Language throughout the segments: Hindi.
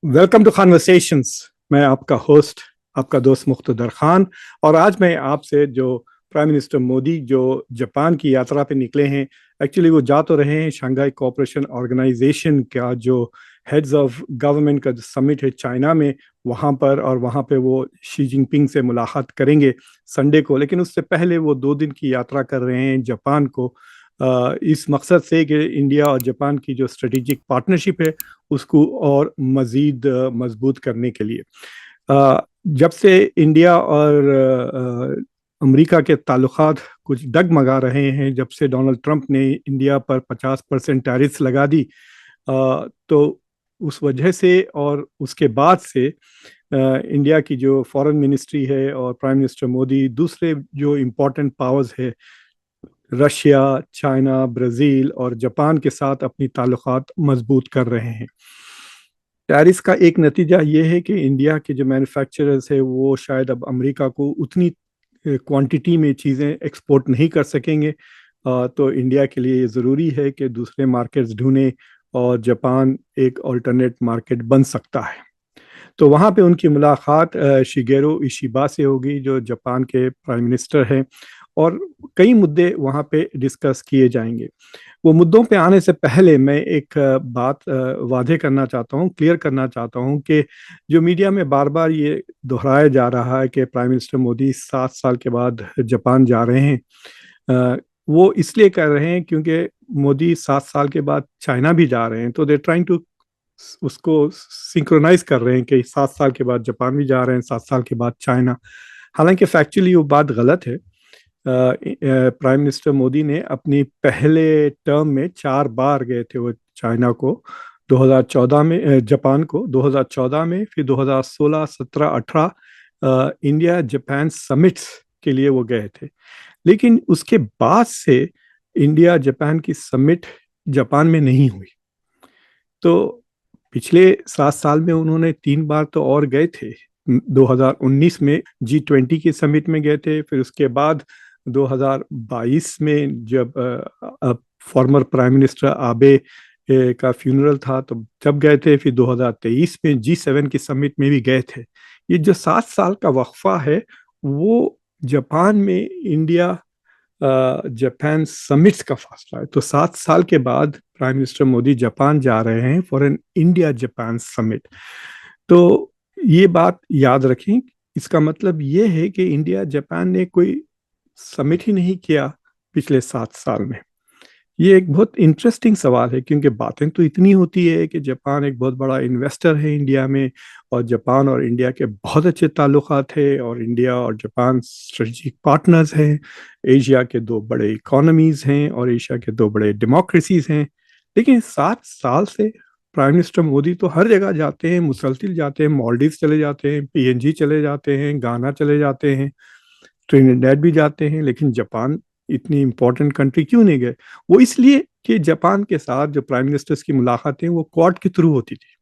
Welcome to conversations. मैं आपका होस्ट, आपका दोस्त मुख्तदर खान। और आज मैं आपसे जो प्राइम मिनिस्टर मोदी जो जापान की यात्रा पे निकले हैं, एक्चुअली वो जा तो रहे हैं शंघाई कोऑपरेशन ऑर्गेनाइजेशन का जो हेड्स ऑफ गवर्नमेंट का जो समिट है चाइना में, वहाँ पर। और वहाँ पे वो शी जिनपिंग से मुलाकात करेंगे संडे को। लेकिन उससे पहले वो 2 दिन की यात्रा कर रहे हैं जापान को, इस मकसद से कि इंडिया और जापान की जो स्ट्रेटेजिक पार्टनरशिप है उसको और मज़ीद मजबूत करने के लिए। जब से इंडिया और अमेरिका के ताल्लुकात कुछ डगमगा रहे हैं, जब से डोनाल्ड ट्रंप ने इंडिया पर 50% टैरिफ्स लगा दी, तो उस वजह से और उसके बाद से इंडिया की जो फॉरेन मिनिस्ट्री है और प्राइम मिनिस्टर मोदी दूसरे जो इम्पोर्टेंट पावर्स है, रशिया, चाइना, ब्राज़ील और जापान के साथ अपनी ताल्लुकात मजबूत कर रहे हैं। टैरिस का एक नतीजा ये है कि इंडिया के जो मैन्युफैक्चरर्स है वो शायद अब अमेरिका को उतनी क्वांटिटी में चीज़ें एक्सपोर्ट नहीं कर सकेंगे। तो इंडिया के लिए ये ज़रूरी है कि दूसरे मार्केट्स ढूंढें और जापान एक अल्टरनेट मार्केट बन सकता है। तो वहाँ पे उनकी मुलाकात शिगेरो इशिबा से होगी, जो जापान के प्राइम मिनिस्टर हैं। और कई मुद्दे वहाँ पे डिस्कस किए जाएंगे। वो मुद्दों पे आने से पहले मैं एक बात वादे करना चाहता हूँ, क्लियर करना चाहता हूँ कि जो मीडिया में बार बार ये दोहराया जा रहा है कि प्राइम मिनिस्टर मोदी 7 साल के बाद जापान जा रहे हैं, वो इसलिए कर रहे हैं क्योंकि मोदी 7 साल के बाद चाइना भी जा रहे हैं। तो दे ट्राइंग टू उसको सिंक्रोनाइज कर रहे हैं कि 7 साल के बाद जापान भी जा रहे हैं, 7 साल के बाद चाइना। हालांकि फैक्चुअली वो बात गलत है। प्राइम मिनिस्टर मोदी ने अपनी पहले टर्म में 4 बार गए थे वो चाइना को। 2014 में जापान को 2014 में, फिर 2016, 17, 18 इंडिया जापान समिट्स के लिए वो गए थे। लेकिन उसके बाद से इंडिया जापान की समिट जापान में नहीं हुई। तो पिछले 7 साल में उन्होंने 3 बार तो और गए थे। 2019 में G20 की समिट में गए थे, फिर उसके बाद 2022 में जब फॉर्मर प्राइम मिनिस्टर आबे का फ्यूनरल था तो जब गए थे, फिर 2023 में G7 की समिट में भी गए थे। ये जो 7 साल का वक्फा है वो जापान में इंडिया जापान समिट्स का फासला है। तो 7 साल के बाद प्राइम मिनिस्टर मोदी जापान जा रहे हैं for an India Japan summit. तो ये बात याद रखें। इसका मतलब ये है कि इंडिया जापान ने कोई समिट ही नहीं किया पिछले 7 साल में। ये एक बहुत इंटरेस्टिंग सवाल है क्योंकि बातें तो इतनी होती है कि जापान एक बहुत बड़ा इन्वेस्टर है इंडिया में, और जापान और इंडिया के बहुत अच्छे ताल्लुकात हैं, और इंडिया और जापान स्ट्रेटजिक पार्टनर्स हैं। एशिया के 2 बड़े इकोनॉमीज हैं और एशिया के 2 बड़े डेमोक्रेसीज हैं। लेकिन 7 साल से प्राइम मिनिस्टर मोदी तो हर जगह जाते हैं, मुसलसिल जाते हैं, मालदीव चले जाते हैं, PNG चले जाते हैं, गाना चले जाते हैं, ट्रिनिडेड भी जाते हैं। लेकिन जापान इतनी इंपॉर्टेंट कंट्री क्यों नहीं गए? वो इसलिए कि जापान के साथ जो प्राइम मिनिस्टर्स की मुलाकातें वो क्वाड के थ्रू होती थी।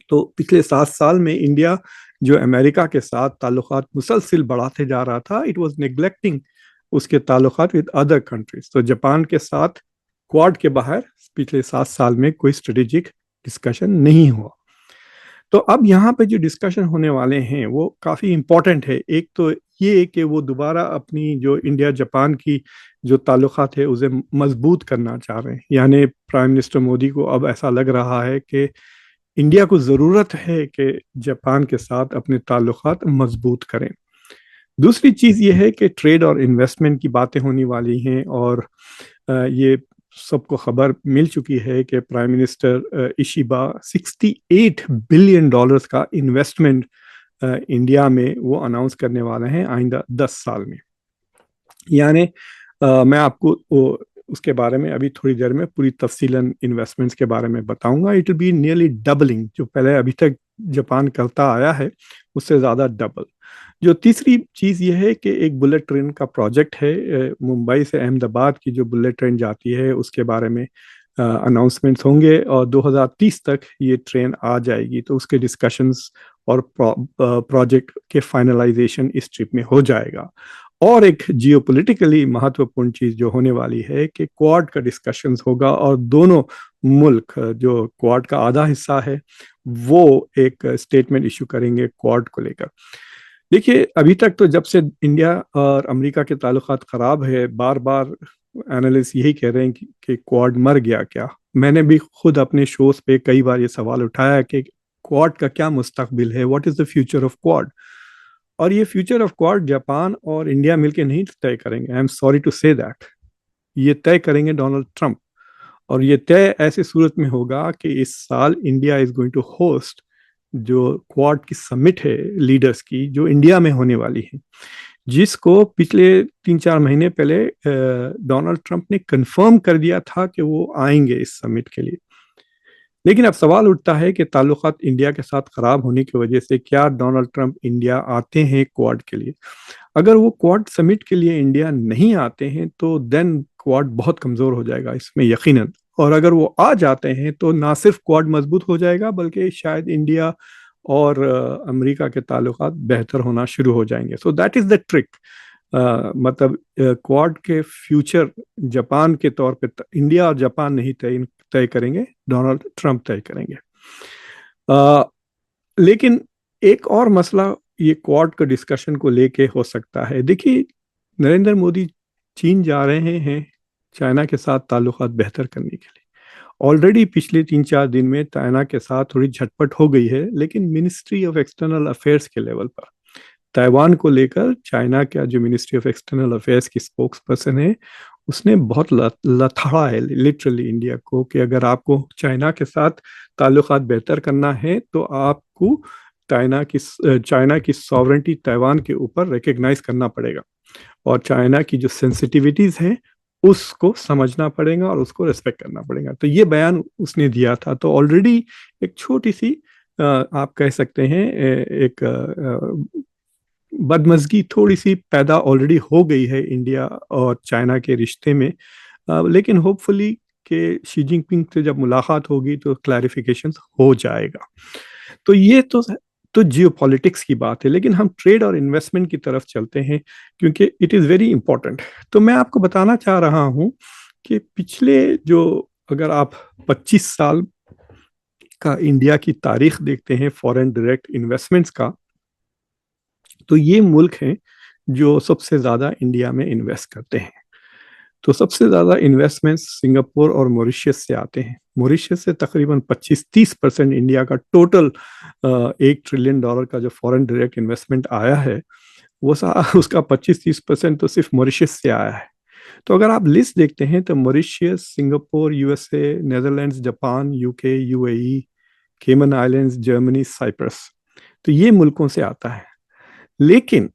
तो पिछले 7 साल में इंडिया जो अमेरिका के साथ ताल्लुकात मुसलसिल बढ़ाते जा रहा था, इट वाज नेग्लेक्टिंग उसके ताल्लुकात विद अदर कंट्रीज। तो जापान के साथ क्वाड के बाहर पिछले 7 साल में कोई स्ट्रेटेजिक डिस्कशन नहीं हुआ। तो अब यहाँ पे जो डिस्कशन होने वाले हैं वो काफ़ी इम्पोर्टेंट है। एक तो ये कि वो दोबारा अपनी जो इंडिया जापान की जो ताल्लुकात है उसे मजबूत करना चाह रहे हैं। यानी प्राइम मिनिस्टर मोदी को अब ऐसा लग रहा है कि इंडिया को ज़रूरत है कि जापान के साथ अपने ताल्लुकात मजबूत करें। दूसरी चीज़ ये है कि ट्रेड और इन्वेस्टमेंट की बातें होने वाली हैं, और ये सबको खबर मिल चुकी है कि प्राइम मिनिस्टर इशिबा $68 बिलियन का इन्वेस्टमेंट इंडिया में वो अनाउंस करने वाले हैं आइंदा 10 साल में। यानी मैं आपको उसके बारे में अभी थोड़ी देर में पूरी तफसीलन इन्वेस्टमेंट्स के बारे में बताऊंगा। It will be nearly doubling, जो पहले अभी तक जापान करता आया है उससे ज़्यादा डबल। जो तीसरी चीज़ ये है कि एक बुलेट ट्रेन का प्रोजेक्ट है, मुंबई से अहमदाबाद की जो बुलेट ट्रेन जाती है उसके बारे में अनाउंसमेंट्स होंगे, और 2030 तक ये ट्रेन आ जाएगी। तो उसके डिस्कशंस और प्रोजेक्ट के फाइनलाइजेशन इस ट्रिप में हो जाएगा। और एक जियोपॉलिटिकली महत्वपूर्ण चीज़ जो होने वाली है कि क्वाड का डिस्कशंस होगा, और दोनों मुल्क जो क्वाड का आधा हिस्सा है वो एक स्टेटमेंट इशू करेंगे क्वाड को लेकर। देखिए, अभी तक तो जब से इंडिया और अमेरिका के ताल्लुकात खराब है, बार बार एनालिस्ट यही कह रहे हैं कि क्वाड मर गया क्या। मैंने भी खुद अपने शोज पे कई बार ये सवाल उठाया कि क्वाड का क्या मुस्तकबिल है, what is the future of Quad. और ये फ्यूचर ऑफ क्वाड जापान और इंडिया मिलकर नहीं तय करेंगे, I am sorry to say that. ये तय करेंगे डोनाल्ड ट्रंप। और ये तय ऐसी सूरत में होगा कि इस साल India is going to host जो क्वाड की समिट है लीडर्स की, जो इंडिया में होने वाली है, जिसको पिछले 3-4 महीने पहले डोनाल्ड ट्रंप ने कंफर्म कर दिया था कि वो आएंगे इस समिट के लिए। लेकिन अब सवाल उठता है कि ताल्लुकात इंडिया के साथ खराब होने की वजह से क्या डोनाल्ड ट्रंप इंडिया आते हैं क्वाड के लिए। अगर वो क्वाड समिट के लिए इंडिया नहीं आते हैं तो देन क्वाड बहुत कमजोर हो जाएगा, इसमें यकीनन। और अगर वो आ जाते हैं तो ना सिर्फ क्वाड मजबूत हो जाएगा बल्कि शायद इंडिया और अमेरिका के ताल्लुकात बेहतर होना शुरू हो जाएंगे। So that is the trick. मतलब क्वाड के फ्यूचर जापान के तौर पे इंडिया और जापान नहीं तय तय करेंगे, डोनाल्ड ट्रंप तय करेंगे। लेकिन एक और मसला ये क्वाड का डिस्कशन को लेके हो सकता है। देखिए, नरेंद्र मोदी चीन जा रहे हैं चाइना के साथ ताल्लुकात बेहतर करने के लिए। ऑलरेडी पिछले 3-4 दिन में चाइना के साथ थोड़ी झटपट हो गई है, लेकिन मिनिस्ट्री ऑफ एक्सटर्नल अफेयर्स के लेवल पर ताइवान को लेकर चाइना का जो मिनिस्ट्री ऑफ एक्सटर्नल अफेयर्स की स्पोक्स पर्सन है उसने बहुत लथाड़ा है लिटरली इंडिया को कि अगर आपको चाइना के साथ ताल्लुकात बेहतर करना है तो आपको चाइना की सॉवरेंटी ताइवान के ऊपर रिकग्नाइज करना पड़ेगा और चाइना की जो सेंसिटिविटीज हैं उसको समझना पड़ेगा और उसको रिस्पेक्ट करना पड़ेगा। तो ये बयान उसने दिया था। तो ऑलरेडी एक छोटी सी आप कह सकते हैं एक बदमज़गी थोड़ी सी पैदा ऑलरेडी हो गई है इंडिया और चाइना के रिश्ते में। लेकिन होपफुली कि शी जिनपिंग से जब मुलाकात होगी तो क्लैरिफिकेशन हो जाएगा। तो ये तो जियोपॉलिटिक्स की बात है, लेकिन हम ट्रेड और इन्वेस्टमेंट की तरफ चलते हैं क्योंकि इट इज़ वेरी इंपॉर्टेंट। तो मैं आपको बताना चाह रहा हूँ कि पिछले जो अगर आप 25 साल का इंडिया की तारीख देखते हैं फॉरेन डायरेक्ट इन्वेस्टमेंट्स का, तो ये मुल्क हैं जो सबसे ज़्यादा इंडिया में इन्वेस्ट करते हैं। तो सबसे ज़्यादा इन्वेस्टमेंट्स सिंगापुर और मॉरिशस से आते हैं। मॉरिशस से तकरीबन 25-30% इंडिया का टोटल $1 ट्रिलियन का जो फॉरेन डायरेक्ट इन्वेस्टमेंट आया है वो उसका 25-30% तो सिर्फ मॉरिशस से आया है। तो अगर आप लिस्ट देखते हैं तो Mauritius, Singapore, USA, Netherlands, Japan, UK, UAE, केमन आइलैंड्स, जर्मनी, साइप्रस, तो ये मुल्कों से आता है। लेकिन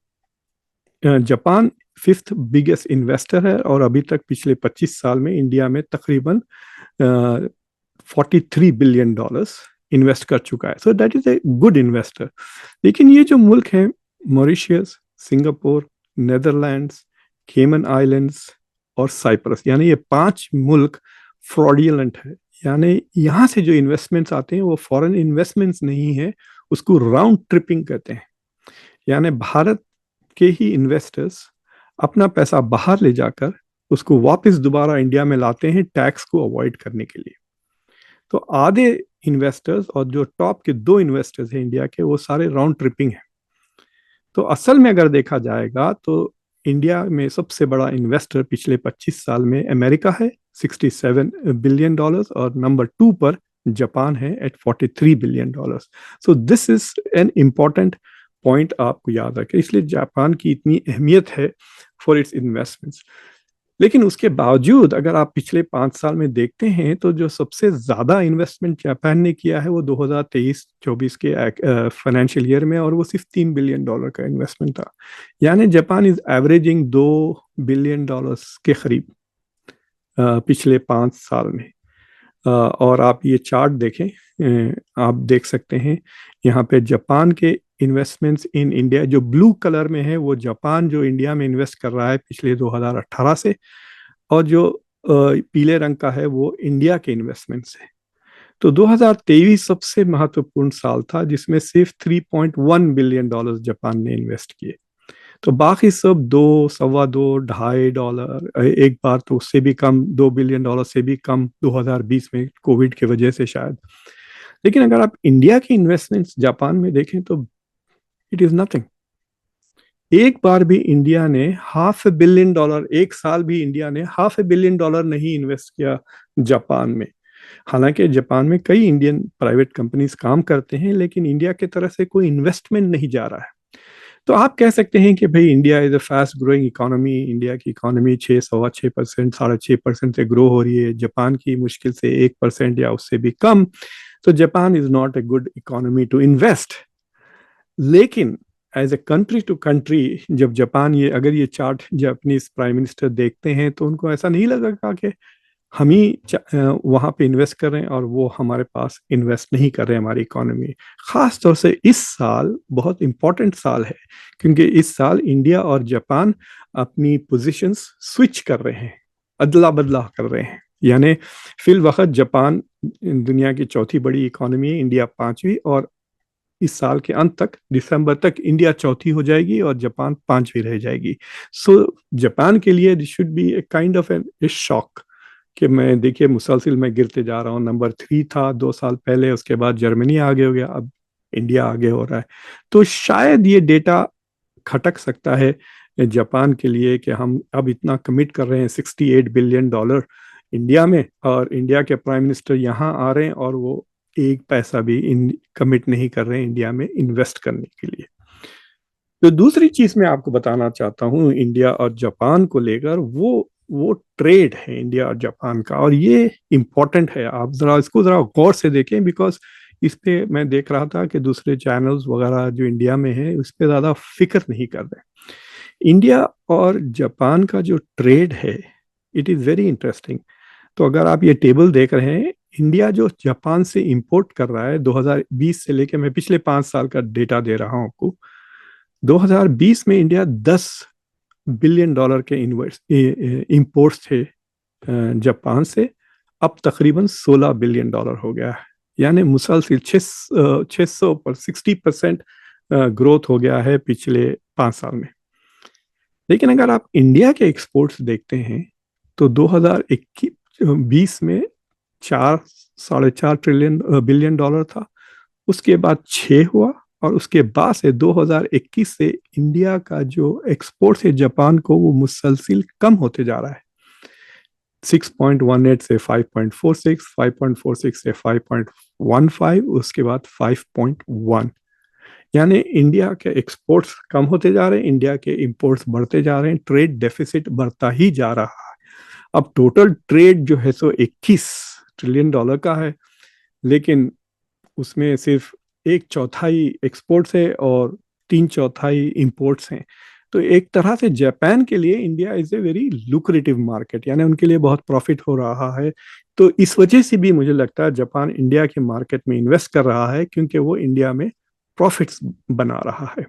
जापान 5th बिगेस्ट इन्वेस्टर है और अभी तक पिछले 25 साल में इंडिया में तकरीबन $43 बिलियन इन्वेस्ट कर चुका है। So that is a good investor. लेकिन ये जो मुल्क हैं मॉरिशस, सिंगापुर, नेदरलैंड्स, केमन आइलैंड्स और साइप्रस, यानी ये 5 मुल्क फ्रॉडियलेंट है। यानी यहाँ से जो इन्वेस्टमेंट्स आते हैं वो फॉरेन इन्वेस्टमेंट्स नहीं है, उसको राउंड ट्रिपिंग कहते हैं। यानी भारत के ही इन्वेस्टर्स अपना पैसा बाहर ले जाकर उसको वापस दोबारा इंडिया में लाते हैं टैक्स को अवॉइड करने के लिए। तो आधे इन्वेस्टर्स और जो टॉप के 2 इन्वेस्टर्स हैं इंडिया के वो सारे राउंड ट्रिपिंग हैं। तो असल में अगर देखा जाएगा तो इंडिया में सबसे बड़ा इन्वेस्टर पिछले 25 साल में अमेरिका है $67 बिलियन और नंबर 2 पर जापान है at $43 billion. So this is an important point आपको याद रखें, इसलिए जापान की इतनी अहमियत है फॉर इट्स इन्वेस्टमेंट्स। लेकिन उसके बावजूद अगर आप पिछले 5 साल में देखते हैं तो जो सबसे ज्यादा इन्वेस्टमेंट जापान ने किया है वो 2023-24 के फाइनेंशियल ईयर में, और वो सिर्फ $3 बिलियन का इन्वेस्टमेंट था। यानी जापान इज एवरेजिंग $2 बिलियन के करीब पिछले 5 साल में। और आप ये चार्ट देखें, आप देख सकते हैं यहाँ पे जापान के इन्वेस्टमेंट्स इन इंडिया, जो ब्लू कलर में है वो जापान जो इंडिया में इन्वेस्ट कर रहा है पिछले 2018 से, और जो पीले रंग का है वो इंडिया के इन्वेस्टमेंट्स है। तो 2023 सबसे महत्वपूर्ण साल था जिसमें सिर्फ $3.1 बिलियन जापान ने इन्वेस्ट किए। तो बाकी सब दो, सवा दो, $2.5, एक बार तो उससे भी कम, $2 बिलियन से भी कम 2020 में कोविड की वजह से शायद। लेकिन अगर आप इंडिया की इन्वेस्टमेंट्स जापान में देखें तो इट इज नथिंग। एक बार भी इंडिया ने $500 million, एक साल भी इंडिया ने $500 million नहीं इन्वेस्ट किया जापान में। हालांकि जापान में कई इंडियन प्राइवेट कंपनीज काम करते हैं, लेकिन इंडिया की तरफ से कोई इन्वेस्टमेंट नहीं जा रहा है। तो आप कह सकते हैं कि भाई India is a fast growing economy, India की इकोनॉमी 6, 6.25%, 6.5% से ग्रो हो रही है, जापान की मुश्किल से 1% या उससे भी कम। तो Japan is not a good economy to invest. लेकिन as a country to country, जब जापान ये अगर ये चार्ट जापानीज प्राइम मिनिस्टर देखते हैं तो उनको ऐसा नहीं लगेगा कि हम ही वहां पे इन्वेस्ट कर रहे हैं और वो हमारे पास इन्वेस्ट नहीं कर रहे हैं हमारी इकोनॉमी। खास तौर से इस साल बहुत इंपॉर्टेंट साल है, क्योंकि इस साल इंडिया और जापान अपनी पोजीशंस स्विच कर रहे हैं, अदला बदला कर रहे हैं। यानी फिल वक्त जापान दुनिया की चौथी बड़ी इकोनॉमी है, इंडिया पांचवी, और इस साल के अंत तक, दिसंबर तक, इंडिया चौथी हो जाएगी और जापान पांचवी रह जाएगी। सो जापान के लिए this should be a kind of an shock कि मैं देखिए मुसलसिल मैं गिरते जा रहा हूँ। नंबर 3 था 2 साल पहले, उसके बाद जर्मनी आगे हो गया, अब इंडिया आगे हो रहा है। तो शायद ये डेटा खटक सकता है जापान के लिए कि हम अब इतना कमिट कर रहे हैं $68 बिलियन इंडिया में, और इंडिया के प्राइम मिनिस्टर यहाँ आ रहे हैं और वो एक पैसा भी कमिट नहीं कर रहे हैं इंडिया में इन्वेस्ट करने के लिए। तो दूसरी चीज मैं आपको बताना चाहता हूँ इंडिया और जापान को लेकर, वो ट्रेड है इंडिया और जापान का, और ये इम्पोर्टेंट है। आप जरा इसको जरा गौर से देखें, बिकॉज इस पे मैं देख रहा था कि दूसरे चैनल्स वगैरह जो इंडिया में है उस पर ज्यादा फिक्र नहीं कर रहे। इंडिया और जापान का जो ट्रेड है, इट इज वेरी इंटरेस्टिंग। तो अगर आप ये टेबल देख रहे हैं, इंडिया जो जापान से इंपोर्ट कर रहा है 2020 से लेकर, मैं पिछले 5 साल का डेटा दे रहा हूं आपको। 2020 में इंडिया $10 बिलियन के इंपोर्ट्स थे जापान से। अब तकरीबन $16 बिलियन हो गया है, यानी मुसलसिल 600 पर 60% ग्रोथ हो गया है पिछले 5 साल में। लेकिन अगर आप इंडिया के एक्सपोर्ट्स देखते हैं तो 2021-20 में 4, 4.5 बिलियन डॉलर था, उसके बाद 6 हुआ, और उसके बाद से 2021 से इंडिया का जो एक्सपोर्ट है जापान को वो मुसलसिल कम होते जा रहा है। 6.18 से 5.46, 5.46 से 5.15, उसके बाद 5.1। यानी इंडिया के एक्सपोर्ट्स कम होते जा रहे हैं, इंडिया के इंपोर्ट्स बढ़ते जा रहे हैं, ट्रेड डेफिसिट बढ़ता ही जा रहा है। अब टोटल ट्रेड जो है सो $21 ट्रिलियन का है, लेकिन उसमें सिर्फ 1/4 एक्सपोर्ट्स है और 3/4 इंपोर्ट्स हैं। तो एक तरह से जापान के लिए India is a very lucrative market, यानी उनके लिए बहुत प्रॉफिट हो रहा है। तो इस वजह से भी मुझे लगता है जापान इंडिया के मार्केट में इन्वेस्ट कर रहा है, क्योंकि वो इंडिया में प्रॉफिट्स बना रहा है।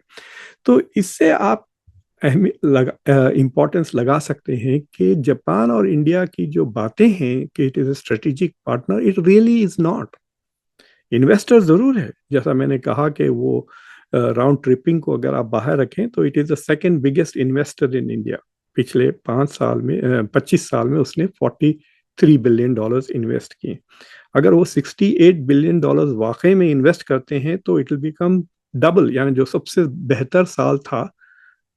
तो इससे आप इम्पोर्टेंस लगा सकते हैं कि जापान और इंडिया की जो बातें हैं कि it is a strategic partner, it really is not. Investor जरूर है, जैसा मैंने कहा कि वो राउंड ट्रिपिंग को अगर आप बाहर रखें तो it is the second biggest investor in India. पिछले 5 साल में 25 साल में उसने $43 बिलियन इन्वेस्ट किए। अगर वो $68 बिलियन वाकई में इन्वेस्ट करते हैं तो इट विल बिकम डबल, यानी जो सबसे बेहतर साल था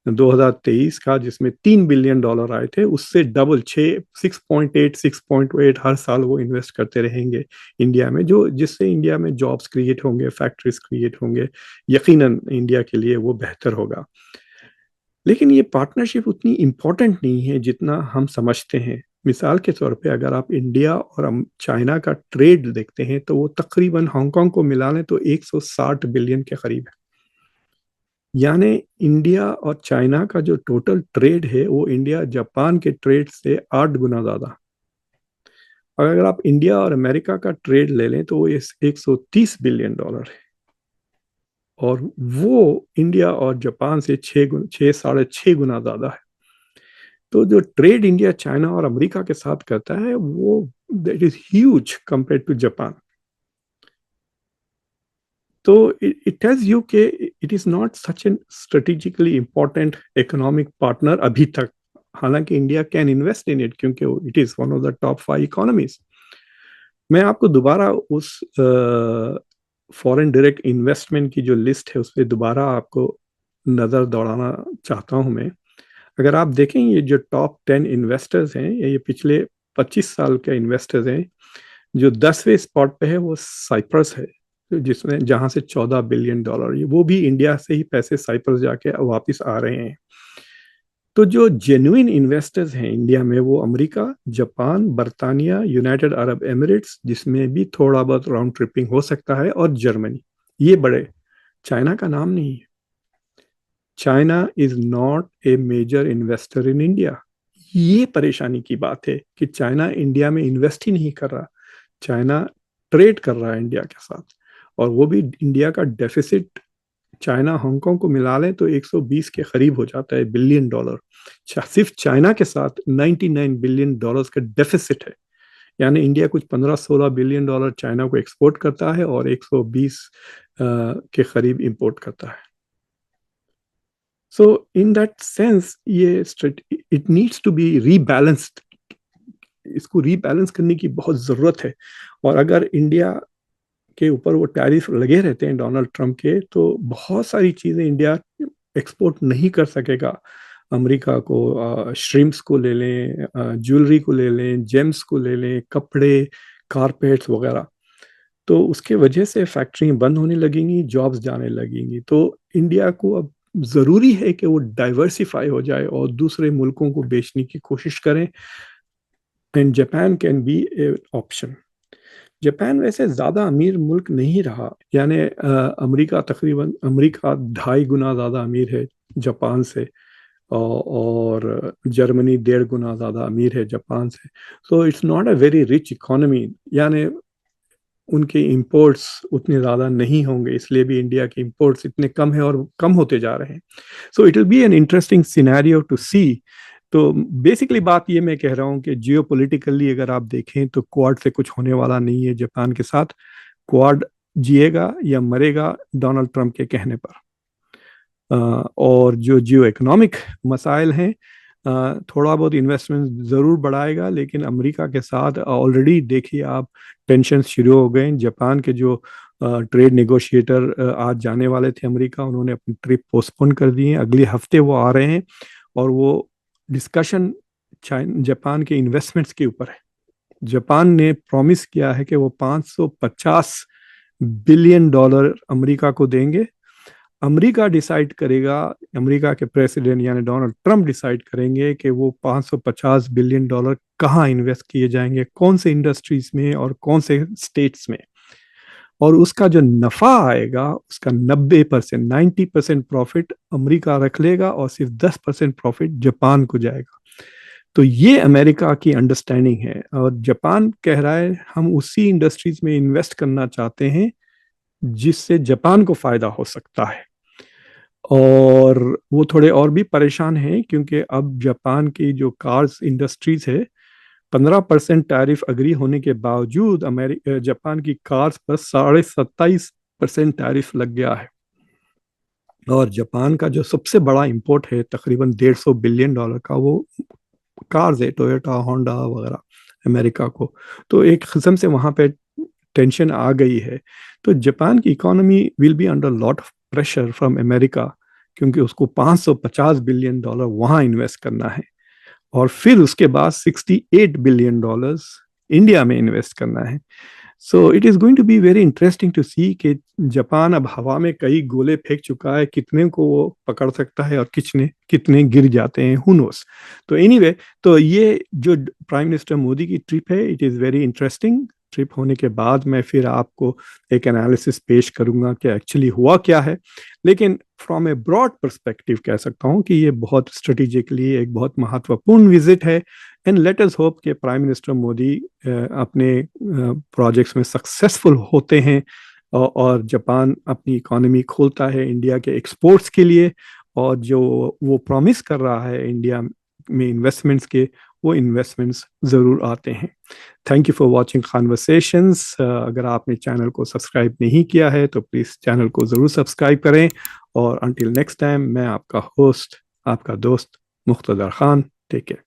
2023 का जिसमें $3 बिलियन आए थे, उससे डबल 6.8 हर साल वो इन्वेस्ट करते रहेंगे इंडिया में, जो जिससे इंडिया में जॉब्स क्रिएट होंगे, फैक्ट्रीज क्रिएट होंगे, यकीनन इंडिया के लिए वो बेहतर होगा। लेकिन ये पार्टनरशिप उतनी इम्पोर्टेंट नहीं है जितना हम समझते हैं। मिसाल के तौर पे अगर आप इंडिया और चाइना का ट्रेड देखते हैं तो वो तकरीबन हांगकांग को मिला लें तो 160 बिलियन के करीब है। यानी इंडिया और चाइना का जो टोटल ट्रेड है वो इंडिया जापान के ट्रेड से 8 गुना ज्यादा। और अगर आप इंडिया और अमेरिका का ट्रेड ले लें तो वो 130 बिलियन है, और वो इंडिया और जापान से 6 साढ़े 6 गुना ज्यादा है। तो जो ट्रेड इंडिया चाइना और अमेरिका के साथ करता है वो that is huge compare to Japan. तो इट टेल्स यू के it is not such an strategically important economic partner अभी तक, हालांकि India can invest in it क्योंकि it is one of the top 5 economies. मैं आपको दोबारा उस फॉरेन डायरेक्ट इन्वेस्टमेंट की जो लिस्ट है उस पर दोबारा आपको नज़र दौड़ाना चाहता हूं मैं। अगर आप देखें ये जो टॉप 10 इन्वेस्टर्स हैं, ये पिछले 25 साल के इन्वेस्टर्स हैं, जो 10वें स्पॉट पे है वो साइप्रस है, जिसमें जहां से $14 बिलियन, वो भी इंडिया से ही पैसे साइप्रस जाके वापस आ रहे हैं। तो जो जेन्युइन इन्वेस्टर्स हैं इंडिया में वो अमेरिका, जापान, बर्तानिया, यूनाइटेड अरब एमिरेट्स, जिसमें भी थोड़ा बहुत राउंड ट्रिपिंग हो सकता है, और जर्मनी, ये बड़े। चाइना का नाम नहीं है। China is not a major investor in India. ये परेशानी की बात है कि चाइना इंडिया में इन्वेस्ट ही नहीं कर रहा। चाइना ट्रेड कर रहा है इंडिया के साथ, और वो भी इंडिया का डेफिसिट चाइना हांगकांग को मिला लें तो 120 के करीब हो जाता है बिलियन डॉलर। सिर्फ चाइना के साथ 99 बिलियन डॉलर्स का डेफिसिट है। यानी इंडिया कुछ 15-16 बिलियन डॉलर चाइना को एक्सपोर्ट करता है और 120 के करीब इंपोर्ट करता है। सो इन दैट सेंस ये इट नीड्स टू बी रीबैलेंस्ड। इसको रीबैलेंस करने की बहुत ज़रूरत है। और अगर इंडिया के ऊपर वो टैरिफ लगे रहते हैं डोनाल्ड ट्रंप के, तो बहुत सारी चीज़ें इंडिया एक्सपोर्ट नहीं कर सकेगा। अमेरिका को श्रिम्प्स को ले लें, ज्वेलरी को ले लें, जेम्स को ले लें, कपड़े, कारपेट्स वगैरह। तो उसके वजह से फैक्ट्रियाँ बंद होने लगेंगी, जॉब्स जाने लगेंगी। तो इंडिया को अब ज़रूरी है कि वो डाइवर्सिफाई हो जाए और दूसरे मुल्कों को बेचने की कोशिश करें। And Japan can be A option. Japan वैसे ज़्यादा अमीर मुल्क नहीं रहा, यानी अमेरिका 2.5 गुना ज़्यादा अमीर है जापान से, और जर्मनी 1.5 गुना ज़्यादा अमीर है जापान से। So it's not a very rich economy, यानी उनके इंपोर्ट्स उतने ज़्यादा नहीं होंगे, इसलिए भी इंडिया के इंपोर्ट्स इतने कम है और कम होते जा रहे हैं। So it will be an interesting scenario to see. तो बेसिकली बात ये मैं कह रहा हूँ कि जियोपॉलिटिकली अगर आप देखें तो क्वाड से कुछ होने वाला नहीं है जापान के साथ। क्वाड जिएगा या मरेगा डोनाल्ड ट्रंप के कहने पर। और जो जियो इकोनॉमिक मसाइल हैं, थोड़ा बहुत इन्वेस्टमेंट ज़रूर बढ़ाएगा, लेकिन अमेरिका के साथ ऑलरेडी देखिए आप टेंशन शुरू हो गए। जापान के जो ट्रेड नेगोशिएटर आज जाने वाले थे अमेरिका, उन्होंने अपनी ट्रिप पोस्टपोन कर दी है, अगले हफ्ते वो आ रहे हैं। और वो डिस्कशन जापान के इन्वेस्टमेंट्स के ऊपर है। जापान ने प्रॉमिस किया है कि वो $550 बिलियन अमेरिका को देंगे। अमेरिका डिसाइड करेगा, अमेरिका के प्रेसिडेंट यानी डोनाल्ड ट्रंप डिसाइड करेंगे कि वो $550 बिलियन कहाँ इन्वेस्ट किए जाएंगे, कौन से इंडस्ट्रीज में और कौन से स्टेट्स में। और उसका जो नफा आएगा उसका 90% प्रॉफिट अमेरिका रख लेगा और सिर्फ 10% प्रॉफिट जापान को जाएगा। तो ये अमेरिका की अंडरस्टैंडिंग है, और जापान कह रहा है हम उसी इंडस्ट्रीज में इन्वेस्ट करना चाहते हैं जिससे जापान को फायदा हो सकता है। और वो थोड़े और भी परेशान हैं क्योंकि अब जापान की जो कार्स इंडस्ट्रीज है, 15% टैरिफ अग्री होने के बावजूद जापान की कार्स पर 27.5% टैरिफ लग गया है। और जापान का जो सबसे बड़ा इंपोर्ट है तकरीबन $150 बिलियन का, वो कार्स है, टोयोटा, होंडा वगैरह अमेरिका को। तो एक किस्म से वहाँ पे टेंशन आ गई है। तो जापान की economy will be under lot of pressure from America, क्योंकि उसको $550 बिलियन वहाँ इन्वेस्ट करना है, और फिर उसके बाद $68 बिलियन इंडिया में इन्वेस्ट करना है। So it is going to be very interesting to see कि जापान अब हवा में कई गोले फेंक चुका है, कितने को वो पकड़ सकता है और कितने गिर जाते हैं, हु नोस। तो एनीवे, तो ये जो प्राइम मिनिस्टर मोदी की ट्रिप है, it is very interesting. Trip होने के बाद मैं फिर आपको एक एनालिसिस पेश करूंगा कि एक्चुअली हुआ क्या है। लेकिन फ्रॉम ए ब्रॉड पर्सपेक्टिव कह सकता हूँ कि ये बहुत स्ट्रेटेजिकली एक बहुत महत्वपूर्ण विजिट है। एंड लेट अस होप कि प्राइम मिनिस्टर मोदी अपने प्रोजेक्ट्स में सक्सेसफुल होते हैं, और जापान अपनी इकोनॉमी खोलता है इंडिया के एक्सपोर्ट्स के लिए, और जो वो प्रॉमिस कर रहा है इंडिया में इन्वेस्टमेंट्स के, वो इन्वेस्टमेंट्स ज़रूर आते हैं। Thank you for watching conversations. अगर आपने चैनल को सब्सक्राइब नहीं किया है तो प्लीज़ चैनल को ज़रूर सब्सक्राइब करें। और अंटिल नेक्स्ट टाइम, मैं आपका होस्ट, आपका दोस्त मुख्तदर खान। Take care.